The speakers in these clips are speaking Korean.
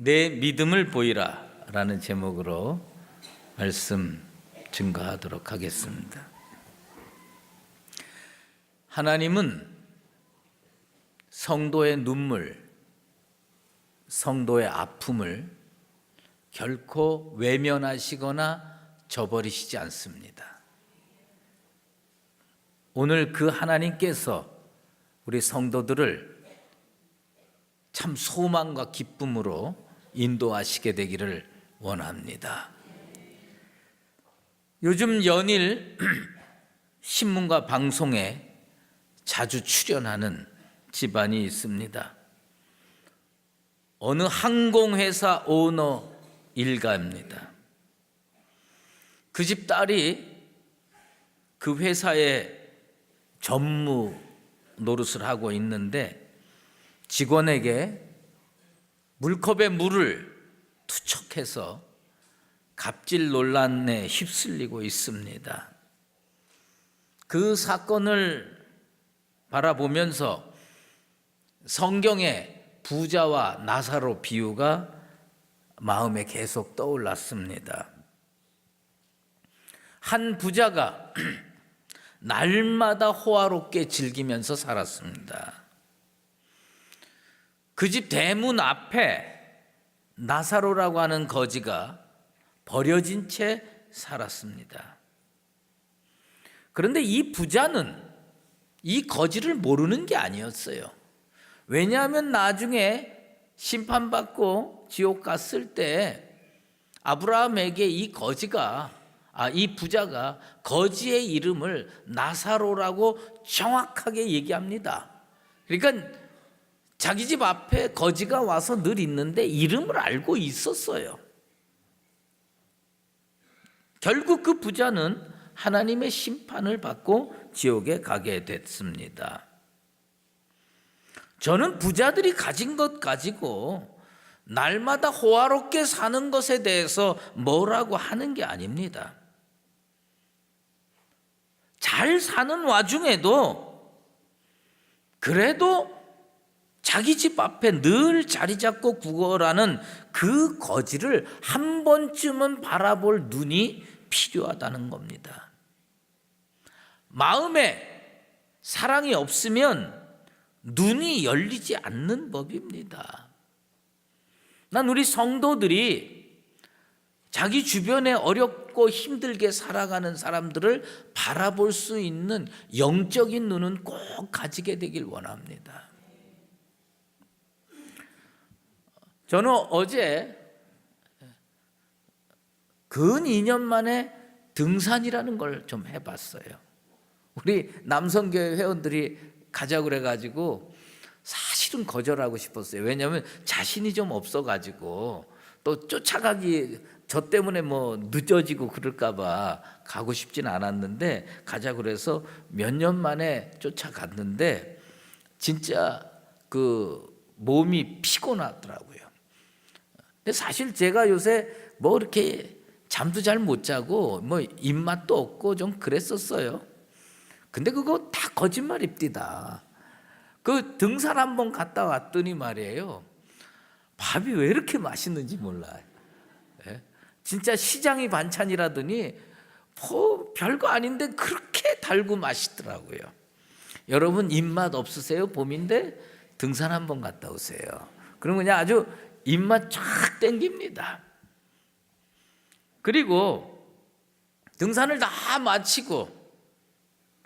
내 믿음을 보이라 라는 제목으로 말씀 증거하도록 하겠습니다. 하나님은 성도의 눈물, 성도의 아픔을 결코 외면하시거나 저버리시지 않습니다. 오늘 그 하나님께서 우리 성도들을 참 소망과 기쁨으로 인도하시게 되기를 원합니다. 요즘 연일 신문과 방송에 자주 출연하는 집안이 있습니다. 어느 항공회사 오너 일가입니다. 그 집 딸이 그 회사에 전무 노릇을 하고 있는데 직원에게 물컵에 물을 투척해서 갑질 논란에 휩쓸리고 있습니다. 그 사건을 바라보면서 성경의 부자와 나사로 비유가 마음에 계속 떠올랐습니다. 한 부자가 날마다 호화롭게 즐기면서 살았습니다. 그 집 대문 앞에 나사로라고 하는 거지가 버려진 채 살았습니다. 그런데 이 부자는 이 거지를 모르는 게 아니었어요. 왜냐하면 나중에 심판받고 지옥 갔을 때 아브라함에게 이 부자가 거지의 이름을 나사로라고 정확하게 얘기합니다. 그러니까 자기 집 앞에 거지가 와서 늘 있는데 이름을 알고 있었어요. 결국 그 부자는 하나님의 심판을 받고 지옥에 가게 됐습니다. 저는 부자들이 가진 것 가지고 날마다 호화롭게 사는 것에 대해서 뭐라고 하는 게 아닙니다. 잘 사는 와중에도 그래도 자기 집 앞에 늘 자리 잡고 구걸하는 그 거지를 한 번쯤은 바라볼 눈이 필요하다는 겁니다. 마음에 사랑이 없으면 눈이 열리지 않는 법입니다. 난 우리 성도들이 자기 주변에 어렵고 힘들게 살아가는 사람들을 바라볼 수 있는 영적인 눈은 꼭 가지게 되길 원합니다. 저는 어제 근 2년 만에 등산이라는 걸 좀 해봤어요. 우리 남성교회 회원들이 가자고 그래가지고 사실은 거절하고 싶었어요. 왜냐하면 자신이 좀 없어가지고 또 쫓아가기 저 때문에 뭐 늦어지고 그럴까봐 가고 싶진 않았는데 가자고 그래서 몇 년 만에 쫓아갔는데 진짜 그 몸이 피곤하더라고요. 근데 사실 제가 요새 뭐 이렇게 잠도 잘 못 자고 뭐 입맛도 없고 좀 그랬었어요. 근데 그거 다 거짓말입니다. 그 등산 한번 갔다 왔더니 말이에요. 밥이 왜 이렇게 맛있는지 몰라요. 예? 진짜 시장이 반찬이라더니 뭐 별거 아닌데 그렇게 달고 맛있더라고요. 여러분 입맛 없으세요? 봄인데 등산 한번 갔다 오세요. 그러면 그냥 아주 입맛 쫙 땡깁니다. 그리고 등산을 다 마치고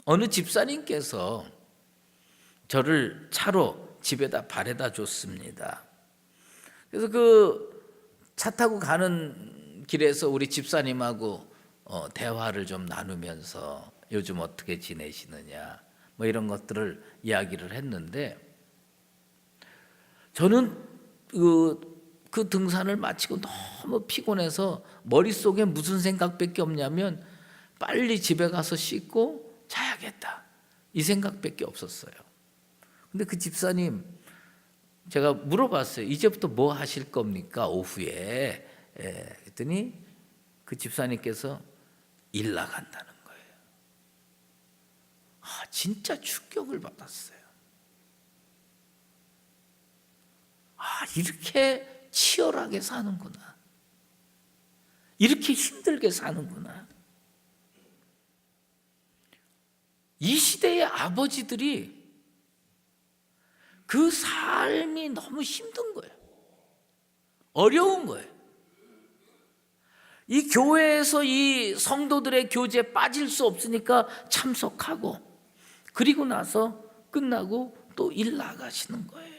어느 집사님께서 저를 차로 집에다 바래다 줬습니다. 그래서 그 차 타고 가는 길에서 우리 집사님하고 대화를 좀 나누면서 요즘 어떻게 지내시느냐 뭐 이런 것들을 이야기를 했는데 저는 그 등산을 마치고 너무 피곤해서 머릿속에 무슨 생각밖에 없냐면 빨리 집에 가서 씻고 자야겠다 이 생각밖에 없었어요. 근데 그 집사님 제가 물어봤어요. 이제부터 뭐 하실 겁니까 오후에? 그랬더니 그 집사님께서 일 나간다는 거예요. 진짜 충격을 받았어요. 이렇게 치열하게 사는구나. 이렇게 힘들게 사는구나. 이 시대의 아버지들이 그 삶이 너무 힘든 거예요. 어려운 거예요. 이 교회에서 이 성도들의 교제에 빠질 수 없으니까 참석하고, 그리고 나서 끝나고 또 일 나가시는 거예요.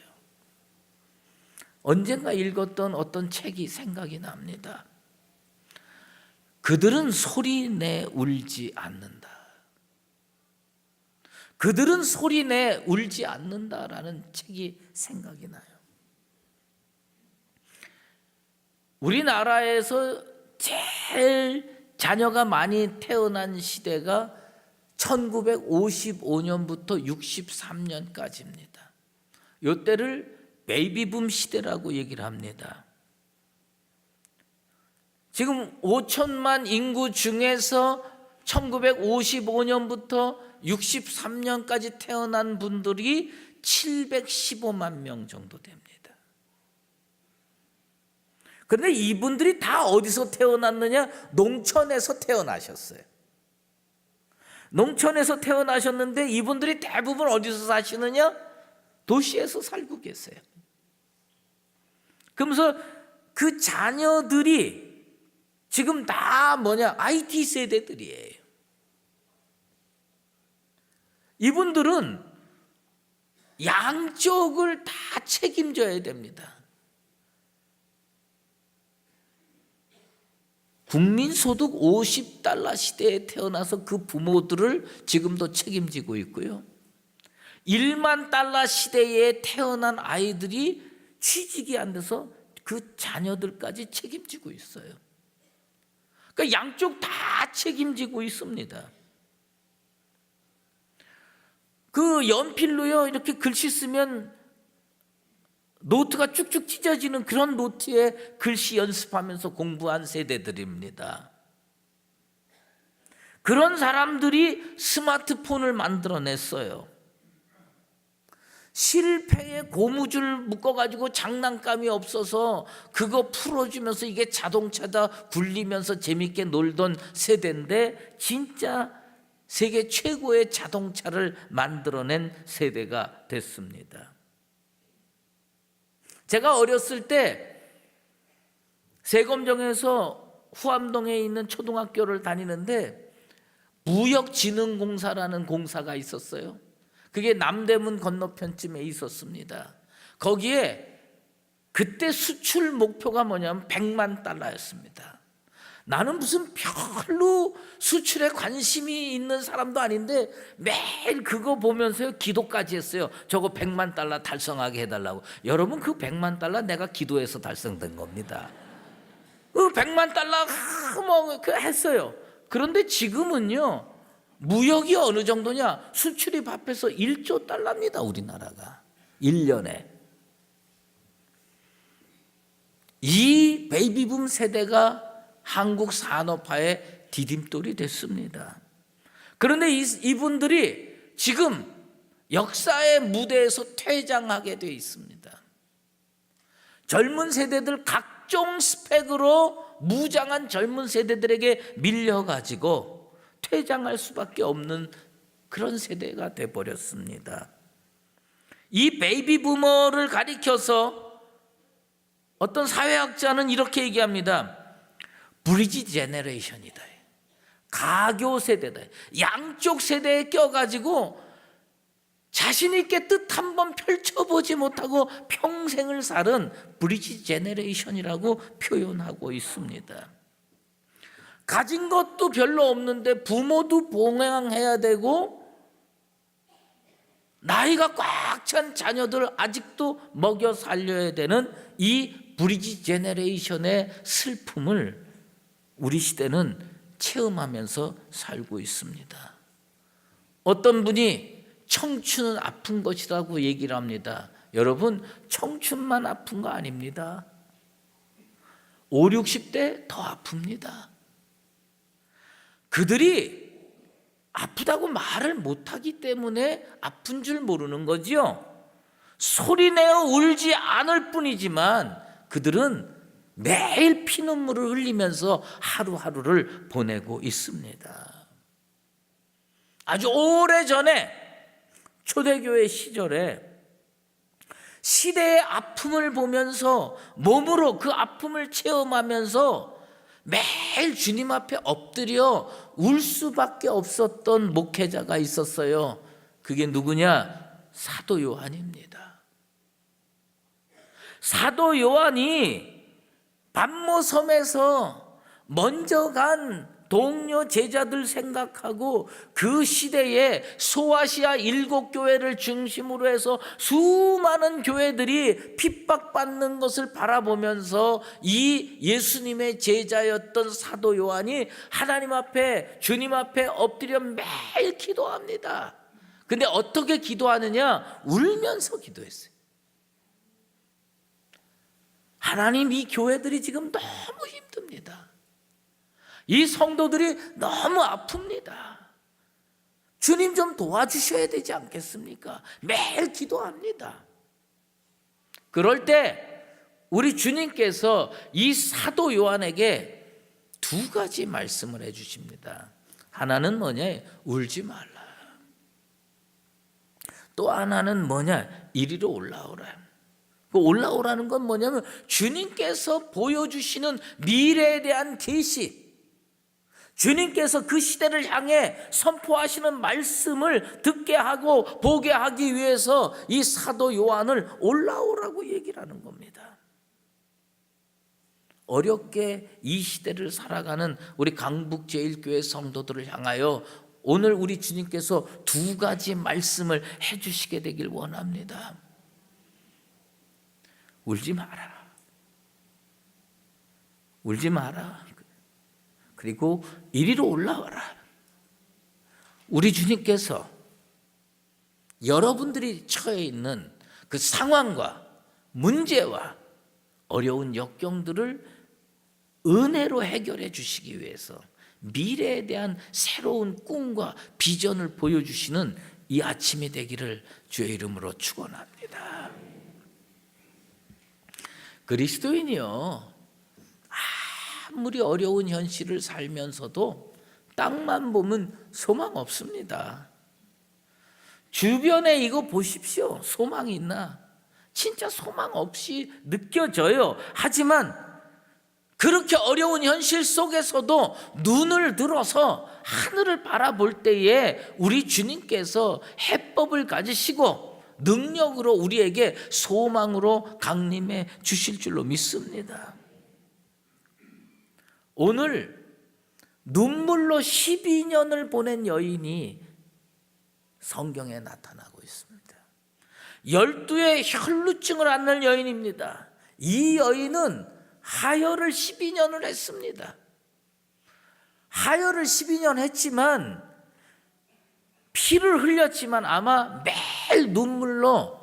언젠가 읽었던 어떤 책이 생각이 납니다. 그들은 소리내 울지 않는다. 그들은 소리내 울지 않는다라는 책이 생각이 나요. 우리나라에서 제일 자녀가 많이 태어난 시대가 1955년부터 63년까지입니다. 이때를 베이비붐 시대라고 얘기를 합니다. 지금 5천만 인구 중에서 1955년부터 63년까지 태어난 분들이 715만 명 정도 됩니다. 그런데 이분들이 다 어디서 태어났느냐? 농촌에서 태어나셨어요. 농촌에서 태어나셨는데 이분들이 대부분 어디서 사시느냐? 도시에서 살고 계세요. 그러면서 그 자녀들이 지금 다 IT 세대들이에요. 이분들은 양쪽을 다 책임져야 됩니다. 국민소득 50달러 시대에 태어나서 그 부모들을 지금도 책임지고 있고요. 1만 달러 시대에 태어난 아이들이 취직이 안 돼서 그 자녀들까지 책임지고 있어요. 그러니까 양쪽 다 책임지고 있습니다. 그 연필로요, 이렇게 글씨 쓰면 노트가 쭉쭉 찢어지는 그런 노트에 글씨 연습하면서 공부한 세대들입니다. 그런 사람들이 스마트폰을 만들어냈어요. 실패에 고무줄 묶어가지고 장난감이 없어서 그거 풀어주면서 이게 자동차다 굴리면서 재밌게 놀던 세대인데, 진짜 세계 최고의 자동차를 만들어낸 세대가 됐습니다. 제가 어렸을 때 세검정에서 후암동에 있는 초등학교를 다니는데 무역진흥공사라는 공사가 있었어요. 그게 남대문 건너편쯤에 있었습니다. 거기에 그때 수출 목표가 뭐냐면 100만 달러였습니다. 나는 무슨 별로 수출에 관심이 있는 사람도 아닌데 매일 그거 보면서요 기도까지 했어요. 저거 100만 달러 달성하게 해달라고. 여러분, 그 100만 달러 내가 기도해서 달성된 겁니다. 그 100만 달러 했어요. 그런데 지금은요, 무역이 어느 정도냐? 수출이 합해서 1조 달러입니다. 우리나라가 1년에. 이 베이비붐 세대가 한국 산업화의 디딤돌이 됐습니다. 그런데 이분들이 지금 역사의 무대에서 퇴장하게 되어 있습니다. 젊은 세대들, 각종 스펙으로 무장한 젊은 세대들에게 밀려가지고 퇴장할 수밖에 없는 그런 세대가 돼버렸습니다. 이 베이비부머를 가리켜서 어떤 사회학자는 이렇게 얘기합니다. 브리지 제너레이션이다. 가교 세대다. 양쪽 세대에 껴가지고 자신 있게 뜻 한번 펼쳐보지 못하고 평생을 살은 브리지 제너레이션이라고 표현하고 있습니다. 가진 것도 별로 없는데 부모도 봉양해야 되고 나이가 꽉 찬 자녀들 아직도 먹여 살려야 되는 이 브리지 제너레이션의 슬픔을 우리 시대는 체험하면서 살고 있습니다. 어떤 분이 청춘은 아픈 것이라고 얘기를 합니다. 여러분, 청춘만 아픈 거 아닙니다. 5, 60대 더 아픕니다. 그들이 아프다고 말을 못하기 때문에 아픈 줄 모르는 거지요. 소리내어 울지 않을 뿐이지만 그들은 매일 피눈물을 흘리면서 하루하루를 보내고 있습니다. 아주 오래전에 초대교회 시절에 시대의 아픔을 보면서 몸으로 그 아픔을 체험하면서 매일 주님 앞에 엎드려 울 수밖에 없었던 목회자가 있었어요. 그게 누구냐? 사도 요한입니다. 사도 요한이 pat모섬에서 먼저 간 동료 제자들 생각하고 그 시대에 소아시아 7교회를 중심으로 해서 수많은 교회들이 핍박받는 것을 바라보면서 이 예수님의 제자였던 사도 요한이 하나님 앞에, 주님 앞에 엎드려 매일 기도합니다. 근데 어떻게 기도하느냐? 울면서 기도했어요. 하나님, 이 교회들이 지금 너무 힘듭니다. 이 성도들이 너무 아픕니다. 주님 좀 도와주셔야 되지 않겠습니까? 매일 기도합니다. 그럴 때 우리 주님께서 이 사도 요한에게 2가지 말씀을 해주십니다. 하나는 뭐냐? 울지 말라. 또 하나는 뭐냐? 이리로 올라오라. 그 올라오라는 건 뭐냐면 주님께서 보여주시는 미래에 대한 계시, 주님께서 그 시대를 향해 선포하시는 말씀을 듣게 하고 보게 하기 위해서 이 사도 요한을 올라오라고 얘기를 하는 겁니다. 어렵게 이 시대를 살아가는 우리 강북제일교회 성도들을 향하여 오늘 우리 주님께서 2가지 말씀을 해주시게 되길 원합니다. 울지 마라. 울지 마라. 그리고 이리로 올라와라. 우리 주님께서 여러분들이 처해 있는 그 상황과 문제와 어려운 역경들을 은혜로 해결해 주시기 위해서 미래에 대한 새로운 꿈과 비전을 보여주시는 이 아침이 되기를 주의 이름으로 축원합니다. 그리스도인이요, 아무리 어려운 현실을 살면서도 땅만 보면 소망 없습니다. 주변에 이거 보십시오. 소망이 있나? 진짜 소망 없이 느껴져요. 하지만 그렇게 어려운 현실 속에서도 눈을 들어서 하늘을 바라볼 때에 우리 주님께서 해법을 가지시고 능력으로 우리에게 소망으로 강림해 주실 줄로 믿습니다. 오늘 눈물로 12년을 보낸 여인이 성경에 나타나고 있습니다. 12의 혈루증을 앓는 여인입니다. 이 여인은 하혈을 12년을 했습니다. 하혈을 12년 했지만, 피를 흘렸지만 아마 매일 눈물로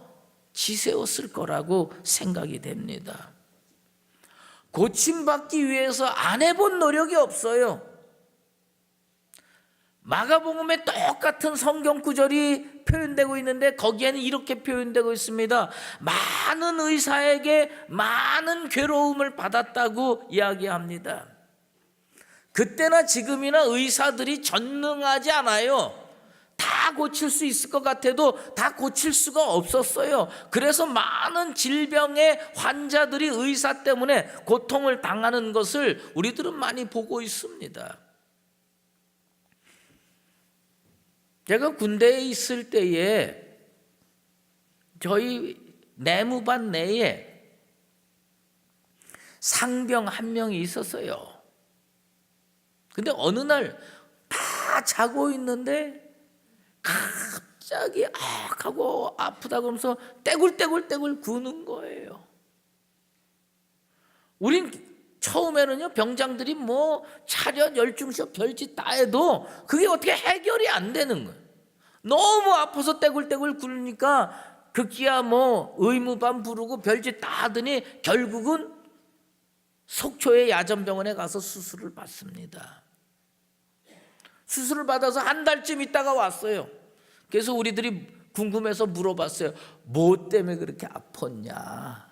지새웠을 거라고 생각이 됩니다. 고침받기 위해서 안 해본 노력이 없어요. 마가복음에 똑같은 성경 구절이 표현되고 있는데 거기에는 이렇게 표현되고 있습니다. 많은 의사에게 많은 괴로움을 받았다고 이야기합니다. 그때나 지금이나 의사들이 전능하지 않아요. 다 고칠 수 있을 것 같아도 다 고칠 수가 없었어요. 그래서 많은 질병의 환자들이 의사 때문에 고통을 당하는 것을 우리들은 많이 보고 있습니다. 제가 군대에 있을 때에 저희 내무반 내에 상병 한 명이 있었어요. 근데 어느 날 다 자고 있는데 갑자기 하고 아프다 그러면서 떼굴떼굴 구는 거예요. 우린 처음에는요, 병장들이 뭐 차렷, 열중시업, 별짓 다 해도 그게 어떻게 해결이 안 되는 거예요. 너무 아파서 떼굴떼굴 구르니까 급기야 뭐 의무반 부르고 별짓 다 하더니 결국은 속초의 야전병원에 가서 수술을 받습니다. 수술을 받아서 한 달쯤 있다가 왔어요. 그래서 우리들이 궁금해서 물어봤어요. 뭐 때문에 그렇게 아팠냐?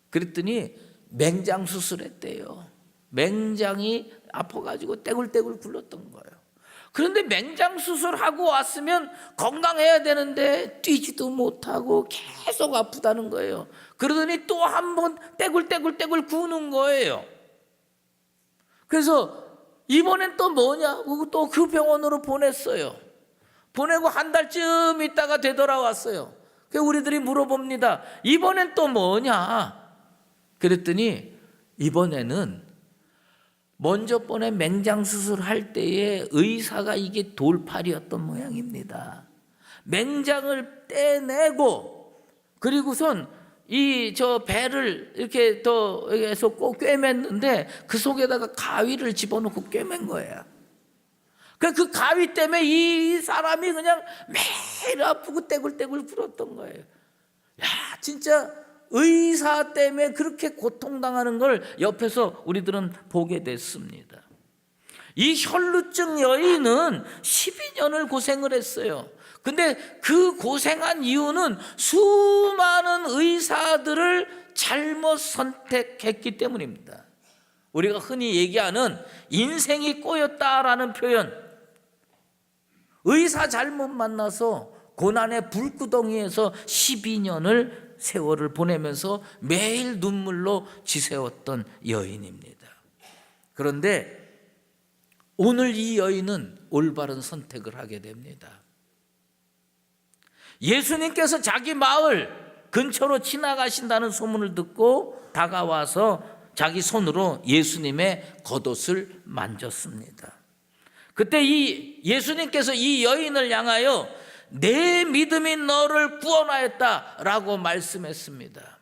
그랬더니 맹장 수술했대요. 맹장이 아파가지고 떼굴떼굴 굴렀던 거예요. 그런데 맹장 수술하고 왔으면 건강해야 되는데 뛰지도 못하고 계속 아프다는 거예요. 그러더니 또 한 번 떼굴떼굴 구는 거예요. 그래서 이번엔 또 뭐냐고 또 그 병원으로 보냈어요. 보내고 한 달쯤 있다가 되돌아왔어요. 그래서 우리들이 물어봅니다. 이번엔 또 뭐냐? 그랬더니 이번에는 먼저 번에 맹장 수술할 때에 의사가 이게 돌팔이었던 모양입니다. 맹장을 떼내고 그리고선 배를 이렇게 더 해서 꼭 꿰맸는데 그 속에다가 가위를 집어넣고 꿰맨 거예요. 그 가위 때문에 이 사람이 그냥 매일 아프고 떼굴떼굴 굴었던 거예요. 야, 진짜 의사 때문에 그렇게 고통당하는 걸 옆에서 우리들은 보게 됐습니다. 이 혈루증 여인은 12년을 고생을 했어요. 근데 그 고생한 이유는 수많은 의사들을 잘못 선택했기 때문입니다. 우리가 흔히 얘기하는 인생이 꼬였다라는 표현, 의사 잘못 만나서 고난의 불구덩이에서 12년을 세월을 보내면서 매일 눈물로 지새웠던 여인입니다. 그런데 오늘 이 여인은 올바른 선택을 하게 됩니다. 예수님께서 자기 마을 근처로 지나가신다는 소문을 듣고 다가와서 자기 손으로 예수님의 겉옷을 만졌습니다. 그때 이 예수님께서 이 여인을 향하여 내 믿음이 너를 구원하였다라고 말씀했습니다.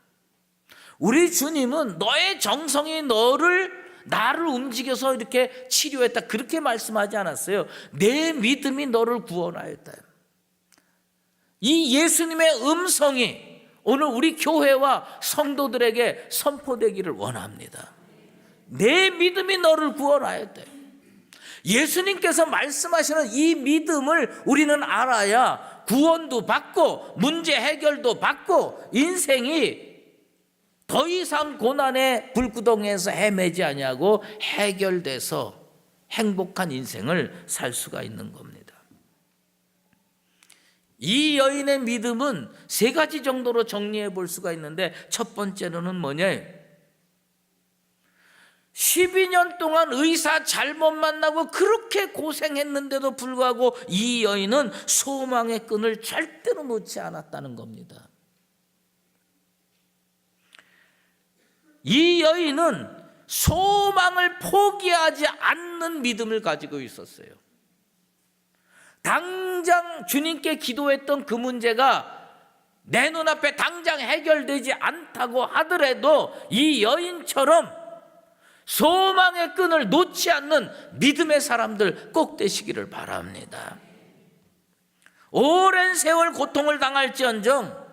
우리 주님은 너의 정성이 나를 움직여서 이렇게 치료했다 그렇게 말씀하지 않았어요. 내 믿음이 너를 구원하였다. 이 예수님의 음성이 오늘 우리 교회와 성도들에게 선포되기를 원합니다. 내 믿음이 너를 구원하였다. 예수님께서 말씀하시는 이 믿음을 우리는 알아야 구원도 받고 문제 해결도 받고 인생이 더 이상 고난의 불구덩이에서 헤매지 아니하고 해결돼서 행복한 인생을 살 수가 있는 겁니다. 이 여인의 믿음은 세 가지 정도로 정리해 볼 수가 있는데 첫 번째로는 뭐냐? 12년 동안 의사 잘못 만나고 그렇게 고생했는데도 불구하고 이 여인은 소망의 끈을 절대로 놓지 않았다는 겁니다. 이 여인은 소망을 포기하지 않는 믿음을 가지고 있었어요. 당장 주님께 기도했던 그 문제가 내 눈앞에 당장 해결되지 않다고 하더라도 이 여인처럼 소망의 끈을 놓지 않는 믿음의 사람들 꼭 되시기를 바랍니다. 오랜 세월 고통을 당할지언정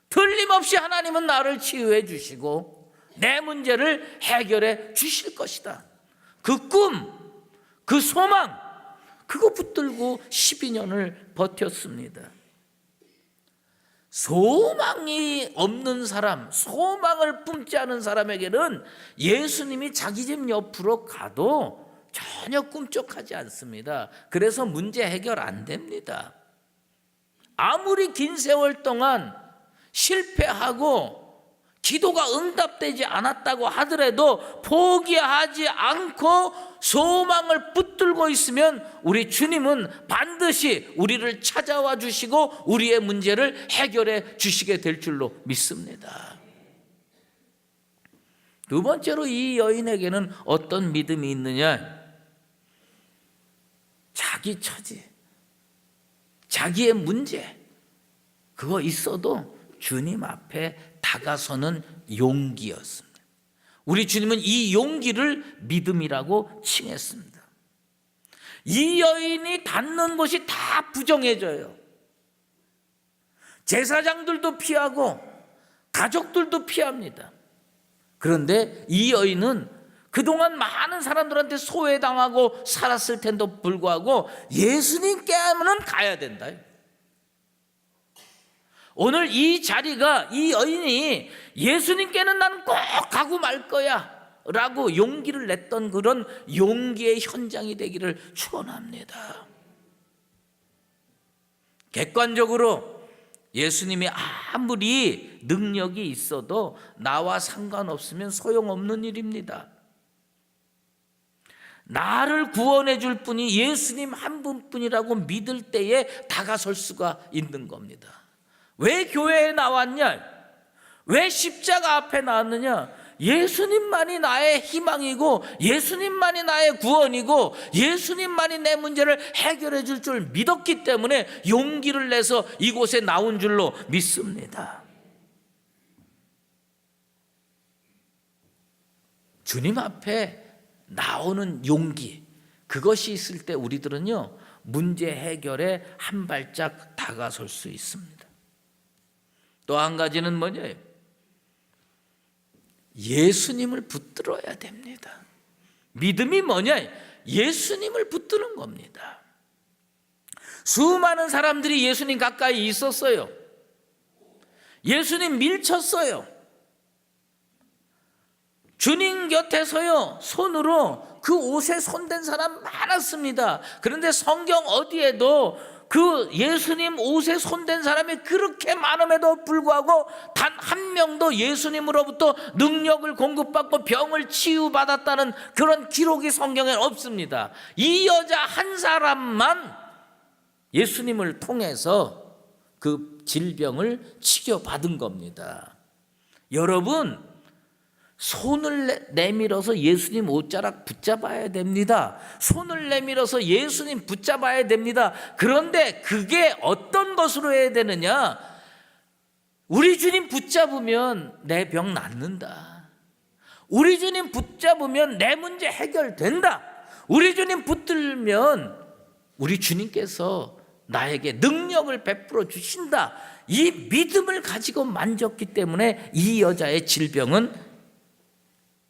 틀림없이 하나님은 나를 치유해 주시고 내 문제를 해결해 주실 것이다. 그 꿈, 그 소망, 그거 붙들고 12년을 버텼습니다. 소망이 없는 사람, 소망을 품지 않은 사람에게는 예수님이 자기 집 옆으로 가도 전혀 꿈쩍하지 않습니다. 그래서 문제 해결 안 됩니다. 아무리 긴 세월 동안 실패하고 기도가 응답되지 않았다고 하더라도 포기하지 않고 소망을 붙들고 있으면 우리 주님은 반드시 우리를 찾아와 주시고 우리의 문제를 해결해 주시게 될 줄로 믿습니다. 두 번째로 이 여인에게는 어떤 믿음이 있느냐? 자기 처지, 자기의 문제 그거 있어도 주님 앞에 다가서는 용기였습니다. 우리 주님은 이 용기를 믿음이라고 칭했습니다. 이 여인이 닿는 곳이 다 부정해져요. 제사장들도 피하고 가족들도 피합니다. 그런데 이 여인은 그동안 많은 사람들한테 소외당하고 살았을 텐데도 불구하고 예수님께는 가야 된다. 오늘 이 자리가, 이 여인이 예수님께는 난 꼭 가고 말 거야 라고 용기를 냈던 그런 용기의 현장이 되기를 축원합니다. 객관적으로 예수님이 아무리 능력이 있어도 나와 상관없으면 소용없는 일입니다. 나를 구원해 줄 분이 예수님 한 분뿐이라고 믿을 때에 다가설 수가 있는 겁니다. 왜 교회에 나왔냐? 왜 십자가 앞에 나왔느냐? 예수님만이 나의 희망이고 예수님만이 나의 구원이고 예수님만이 내 문제를 해결해 줄 줄 믿었기 때문에 용기를 내서 이곳에 나온 줄로 믿습니다. 주님 앞에 나오는 용기, 그것이 있을 때 우리들은요 문제 해결에 한 발짝 다가설 수 있습니다. 또 한 가지는 뭐냐요? 예수님을 붙들어야 됩니다. 믿음이 뭐냐? 예수님을 붙드는 겁니다. 수많은 사람들이 예수님 가까이 있었어요. 예수님 밀쳤어요. 주님 곁에서요 손으로 그 옷에 손댄 사람 많았습니다. 그런데 성경 어디에도 그 예수님 옷에 손댄 사람이 그렇게 많음에도 불구하고 단 한 명도 예수님으로부터 능력을 공급받고 병을 치유받았다는 그런 기록이 성경에 없습니다. 이 여자 한 사람만 예수님을 통해서 그 질병을 치료받은 겁니다. 여러분, 손을 내밀어서 예수님 옷자락 붙잡아야 됩니다. 손을 내밀어서 예수님 붙잡아야 됩니다. 그런데 그게 어떤 것으로 해야 되느냐? 우리 주님 붙잡으면 내 병 낫는다. 우리 주님 붙잡으면 내 문제 해결된다. 우리 주님 붙들면 우리 주님께서 나에게 능력을 베풀어 주신다. 이 믿음을 가지고 만졌기 때문에 이 여자의 질병은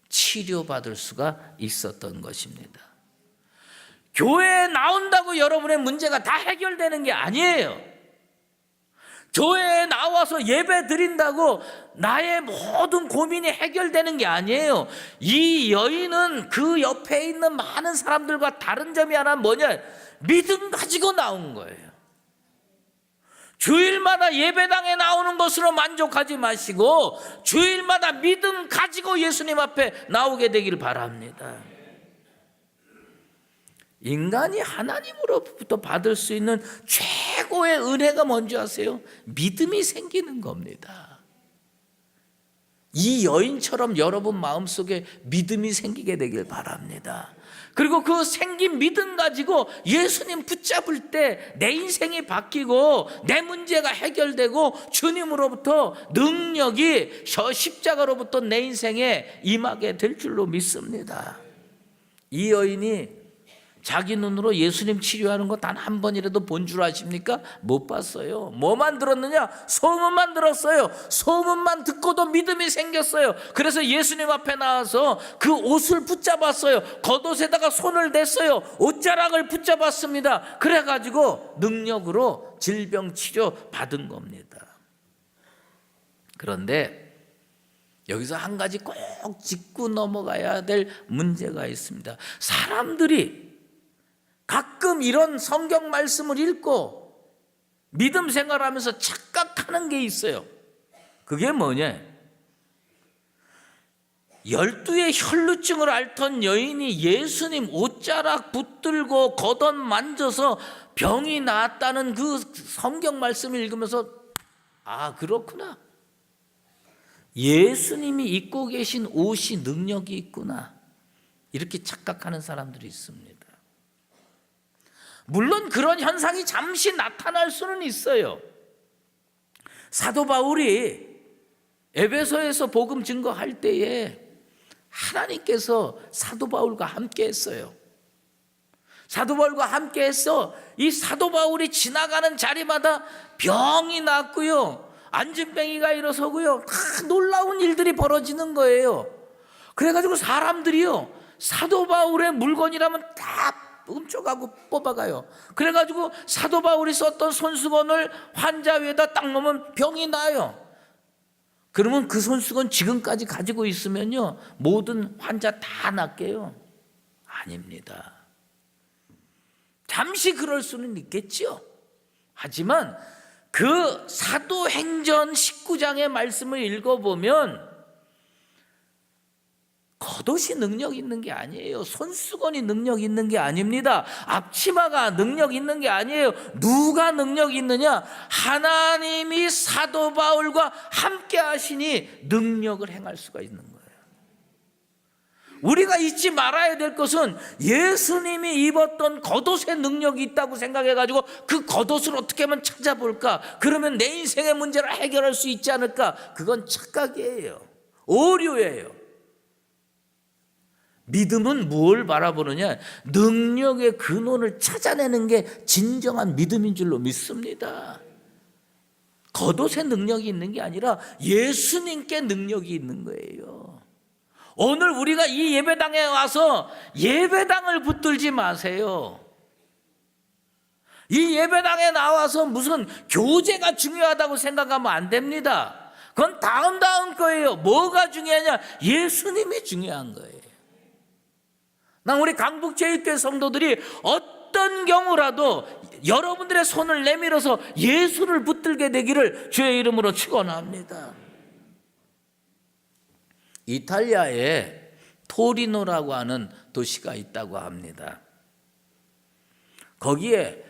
치료받을 수가 있었던 것입니다. 교회에 나온다고 여러분의 문제가 다 해결되는 게 아니에요. 교회에 나와서 예배 드린다고 나의 모든 고민이 해결되는 게 아니에요. 이 여인은 그 옆에 있는 많은 사람들과 다른 점이 하나 뭐냐? 믿음 가지고 나온 거예요. 주일마다 예배당에 나오는 것으로 만족하지 마시고 주일마다 믿음 가지고 예수님 앞에 나오게 되길 바랍니다. 인간이 하나님으로부터 받을 수 있는 최고의 은혜가 뭔지 아세요? 믿음이 생기는 겁니다. 이 여인처럼 여러분 마음속에 믿음이 생기게 되길 바랍니다. 그리고 그 생긴 믿음 가지고 예수님 붙잡을 때 내 인생이 바뀌고 내 문제가 해결되고 주님으로부터 능력이 저 십자가로부터 내 인생에 임하게 될 줄로 믿습니다. 이 여인이 자기 눈으로 예수님 치료하는 거 단 한 번이라도 본 줄 아십니까? 못 봤어요. 뭐만 들었느냐? 소문만 들었어요. 소문만 듣고도 믿음이 생겼어요. 그래서 예수님 앞에 나와서 그 옷을 붙잡았어요. 겉옷에다가 손을 댔어요. 옷자락을 붙잡았습니다. 그래가지고 능력으로 질병 치료 받은 겁니다. 그런데 여기서 한 가지 꼭 짚고 넘어가야 될 문제가 있습니다. 사람들이 가끔 이런 성경 말씀을 읽고 믿음 생활하면서 착각하는 게 있어요. 그게 뭐냐? 12의 혈루증을 앓던 여인이 예수님 옷자락 붙들고 겉옷 만져서 병이 나았다는 그 성경 말씀을 읽으면서 아, 그렇구나. 예수님이 입고 계신 옷이 능력이 있구나. 이렇게 착각하는 사람들이 있습니다. 물론 그런 현상이 잠시 나타날 수는 있어요. 사도 바울이 에베소에서 복음 증거할 때에 하나님께서 사도 바울과 함께 했어요. 사도 바울과 함께 해서 이 사도 바울이 지나가는 자리마다 병이 났고요, 안진뱅이가 일어서고요, 놀라운 일들이 벌어지는 거예요. 그래가지고 사람들이요, 사도 바울의 물건이라면 다 훔쳐가고 뽑아가요. 그래가지고 사도 바울이 썼던 손수건을 환자 위에다 딱 놓으면 병이 나요. 그러면 그 손수건 지금까지 가지고 있으면요, 모든 환자 다 낫게요? 아닙니다. 잠시 그럴 수는 있겠지요. 하지만 그 사도행전 19장의 말씀을 읽어보면 겉옷이 능력 있는 게 아니에요. 손수건이 능력 있는 게 아닙니다. 앞치마가 능력 있는 게 아니에요. 누가 능력 있느냐? 하나님이 사도 바울과 함께 하시니 능력을 행할 수가 있는 거예요. 우리가 잊지 말아야 될 것은 예수님이 입었던 겉옷에 능력이 있다고 생각해가지고 그 겉옷을 어떻게 하면 찾아볼까? 그러면 내 인생의 문제를 해결할 수 있지 않을까? 그건 착각이에요. 오류예요. 믿음은 무엇을 바라보느냐? 능력의 근원을 찾아내는 게 진정한 믿음인 줄로 믿습니다. 겉옷에 능력이 있는 게 아니라 예수님께 능력이 있는 거예요. 오늘 우리가 이 예배당에 와서 예배당을 붙들지 마세요. 이 예배당에 나와서 무슨 교제가 중요하다고 생각하면 안 됩니다. 그건 다음 거예요. 뭐가 중요하냐? 예수님이 중요한 거예요. 난 우리 강북제일교회 성도들이 어떤 경우라도 여러분들의 손을 내밀어서 예수를 붙들게 되기를 주의 이름으로 축원합니다. 이탈리아에 토리노라고 하는 도시가 있다고 합니다. 거기에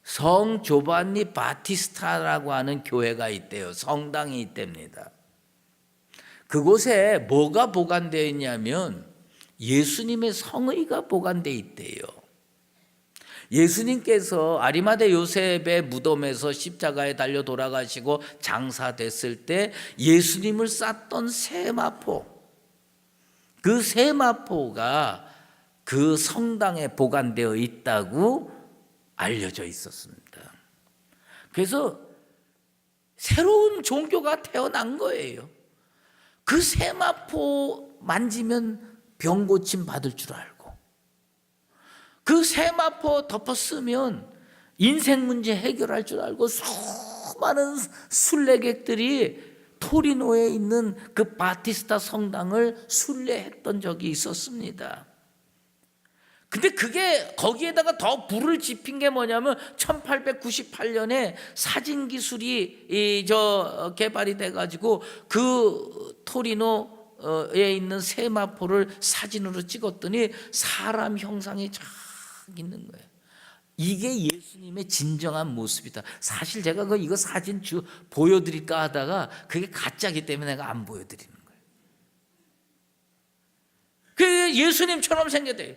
성 조반니 바티스타라고 하는 교회가 있대요. 성당이 있답니다. 그곳에 뭐가 보관되어 있냐면 예수님의 성의가 보관되어 있대요. 예수님께서 아리마대 요셉의 무덤에서 십자가에 달려 돌아가시고 장사됐을 때 예수님을 쌌던 세마포, 그 세마포가 그 성당에 보관되어 있다고 알려져 있었습니다. 그래서 새로운 종교가 태어난 거예요. 그 세마포 만지면 병 고침 받을 줄 알고, 그 세마포 덮어 쓰면 인생 문제 해결할 줄 알고 수많은 순례객들이 토리노에 있는 그 바티스타 성당을 순례했던 적이 있었습니다. 근데 그게 거기에다가 더 불을 지핀 게 뭐냐면 1898년에 사진 기술이 개발이 돼가지고 그 토리노에 있는 세마포를 사진으로 찍었더니 사람 형상이 쫙 있는 거예요. 이게 예수님의 진정한 모습이다. 사실 제가 이거 사진 보여드릴까 하다가 그게 가짜기 때문에 내가 안 보여드리는 거예요. 그 예수님처럼 생겼대요.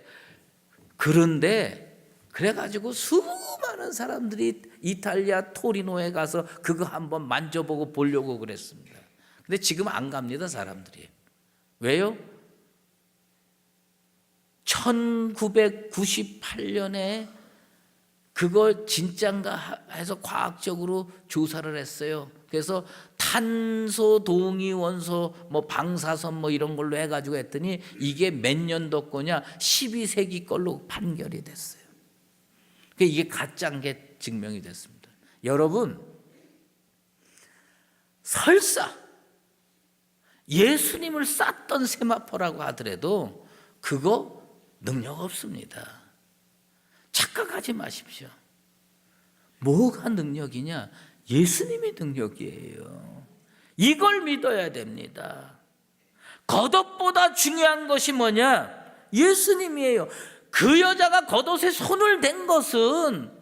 그런데 그래가지고 수많은 사람들이 이탈리아 토리노에 가서 그거 한번 만져보고 보려고 그랬습니다. 근데 지금 안 갑니다, 사람들이. 왜요? 1998년에 그거 진짠가 해서 과학적으로 조사를 했어요. 그래서 탄소 동위 원소 방사선 이런 걸로 해가지고 했더니 이게 몇 년도 거냐? 12세기 걸로 판결이 됐어요. 이게 가짜인 게 증명이 됐습니다. 여러분, 설사 예수님을 쌌던 세마포라고 하더라도 그거 능력 없습니다. 착각하지 마십시오. 뭐가 능력이냐? 예수님이 능력이에요. 이걸 믿어야 됩니다. 겉옷보다 중요한 것이 뭐냐? 예수님이에요. 그 여자가 겉옷에 손을 댄 것은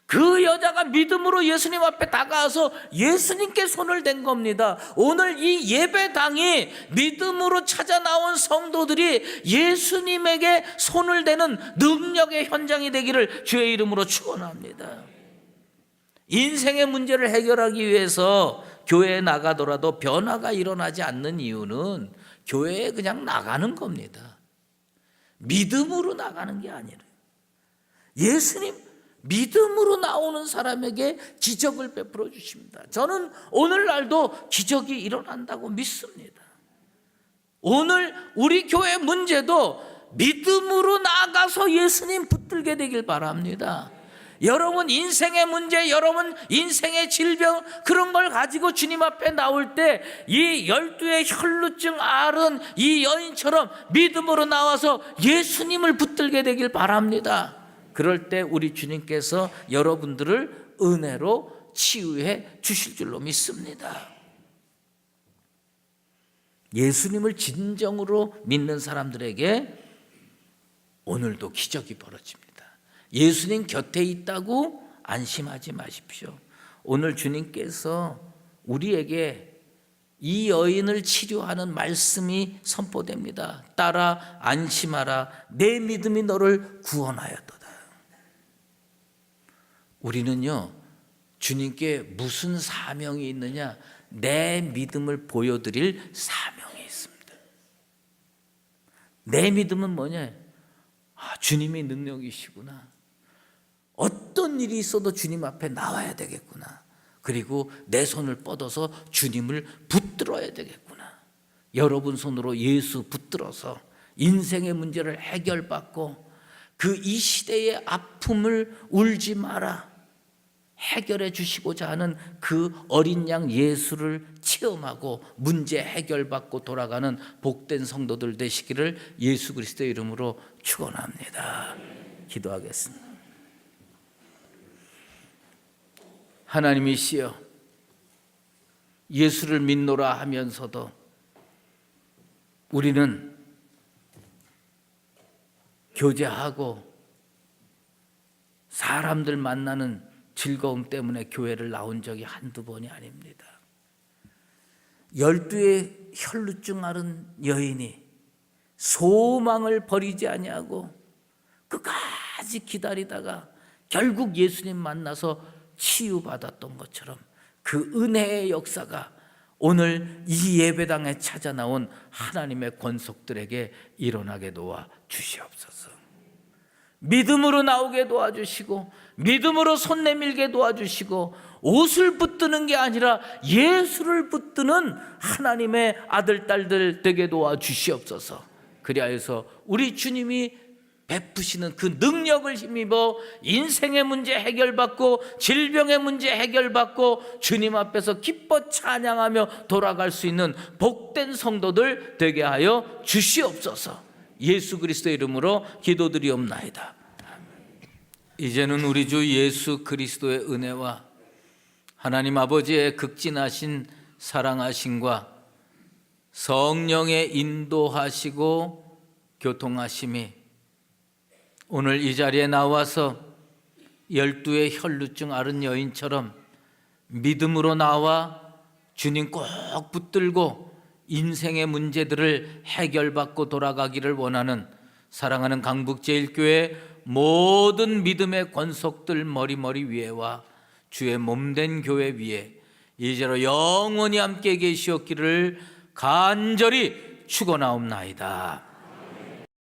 그 여자가 믿음으로 예수님 앞에 다가와서 예수님께 손을 댄 겁니다. 오늘 이 예배당이 믿음으로 찾아 나온 성도들이 예수님에게 손을 대는 능력의 현장이 되기를 주의 이름으로 축원합니다. 인생의 문제를 해결하기 위해서 교회에 나가더라도 변화가 일어나지 않는 이유는 교회에 그냥 나가는 겁니다. 믿음으로 나가는 게 아니라 예수님 믿음으로 나오는 사람에게 기적을 베풀어 주십니다. 저는 오늘날도 기적이 일어난다고 믿습니다. 오늘 우리 교회 문제도 믿음으로 나아가서 예수님 붙들게 되길 바랍니다. 여러분 인생의 문제, 여러분 인생의 질병, 그런 걸 가지고 주님 앞에 나올 때 이 12의 혈루증 앓은 이 여인처럼 믿음으로 나와서 예수님을 붙들게 되길 바랍니다. 그럴 때 우리 주님께서 여러분들을 은혜로 치유해 주실 줄로 믿습니다. 예수님을 진정으로 믿는 사람들에게 오늘도 기적이 벌어집니다. 예수님 곁에 있다고 안심하지 마십시오. 오늘 주님께서 우리에게 이 여인을 치료하는 말씀이 선포됩니다. 따라 안심하라, 내 믿음이 너를 구원하였도다. 우리는요, 주님께 무슨 사명이 있느냐? 내 믿음을 보여드릴 사명이 있습니다. 내 믿음은 뭐냐? 주님이 능력이시구나. 어떤 일이 있어도 주님 앞에 나와야 되겠구나. 그리고 내 손을 뻗어서 주님을 붙들어야 되겠구나. 여러분 손으로 예수 붙들어서 인생의 문제를 해결받고 그 이 시대의 아픔을 울지 마라 해결해 주시고자 하는 그 어린 양 예수를 체험하고 문제 해결받고 돌아가는 복된 성도들 되시기를 예수 그리스도의 이름으로 축원합니다. 기도하겠습니다. 하나님이시여, 예수를 믿노라 하면서도 우리는 교제하고 사람들 만나는 즐거움 때문에 교회를 나온 적이 한두 번이 아닙니다. 12의 혈루증 앓은 여인이 소망을 버리지 아니하고 끝까지 기다리다가 결국 예수님 만나서 치유받았던 것처럼 그 은혜의 역사가 오늘 이 예배당에 찾아 나온 하나님의 권속들에게 일어나게 도와 주시옵소서. 믿음으로 나오게 도와주시고 믿음으로 손 내밀게 도와주시고 옷을 붙드는 게 아니라 예수를 붙드는 하나님의 아들 딸들 되게 도와주시옵소서. 그리하여서 우리 주님이 베푸시는 그 능력을 힘입어 인생의 문제 해결받고 질병의 문제 해결받고 주님 앞에서 기뻐 찬양하며 돌아갈 수 있는 복된 성도들 되게 하여 주시옵소서. 예수 그리스도의 이름으로 기도드리옵나이다. 이제는 우리 주 예수 그리스도의 은혜와 하나님 아버지의 극진하신 사랑하심과 성령의 인도하시고 교통하심이 오늘 이 자리에 나와서 12의 혈루증 앓은 여인처럼 믿음으로 나와 주님 꼭 붙들고 인생의 문제들을 해결받고 돌아가기를 원하는 사랑하는 강북제일교회 모든 믿음의 권속들 머리머리 위에와 주의 몸된 교회 위에 이제로 영원히 함께 계시옵기를 간절히 축원하옵나이다.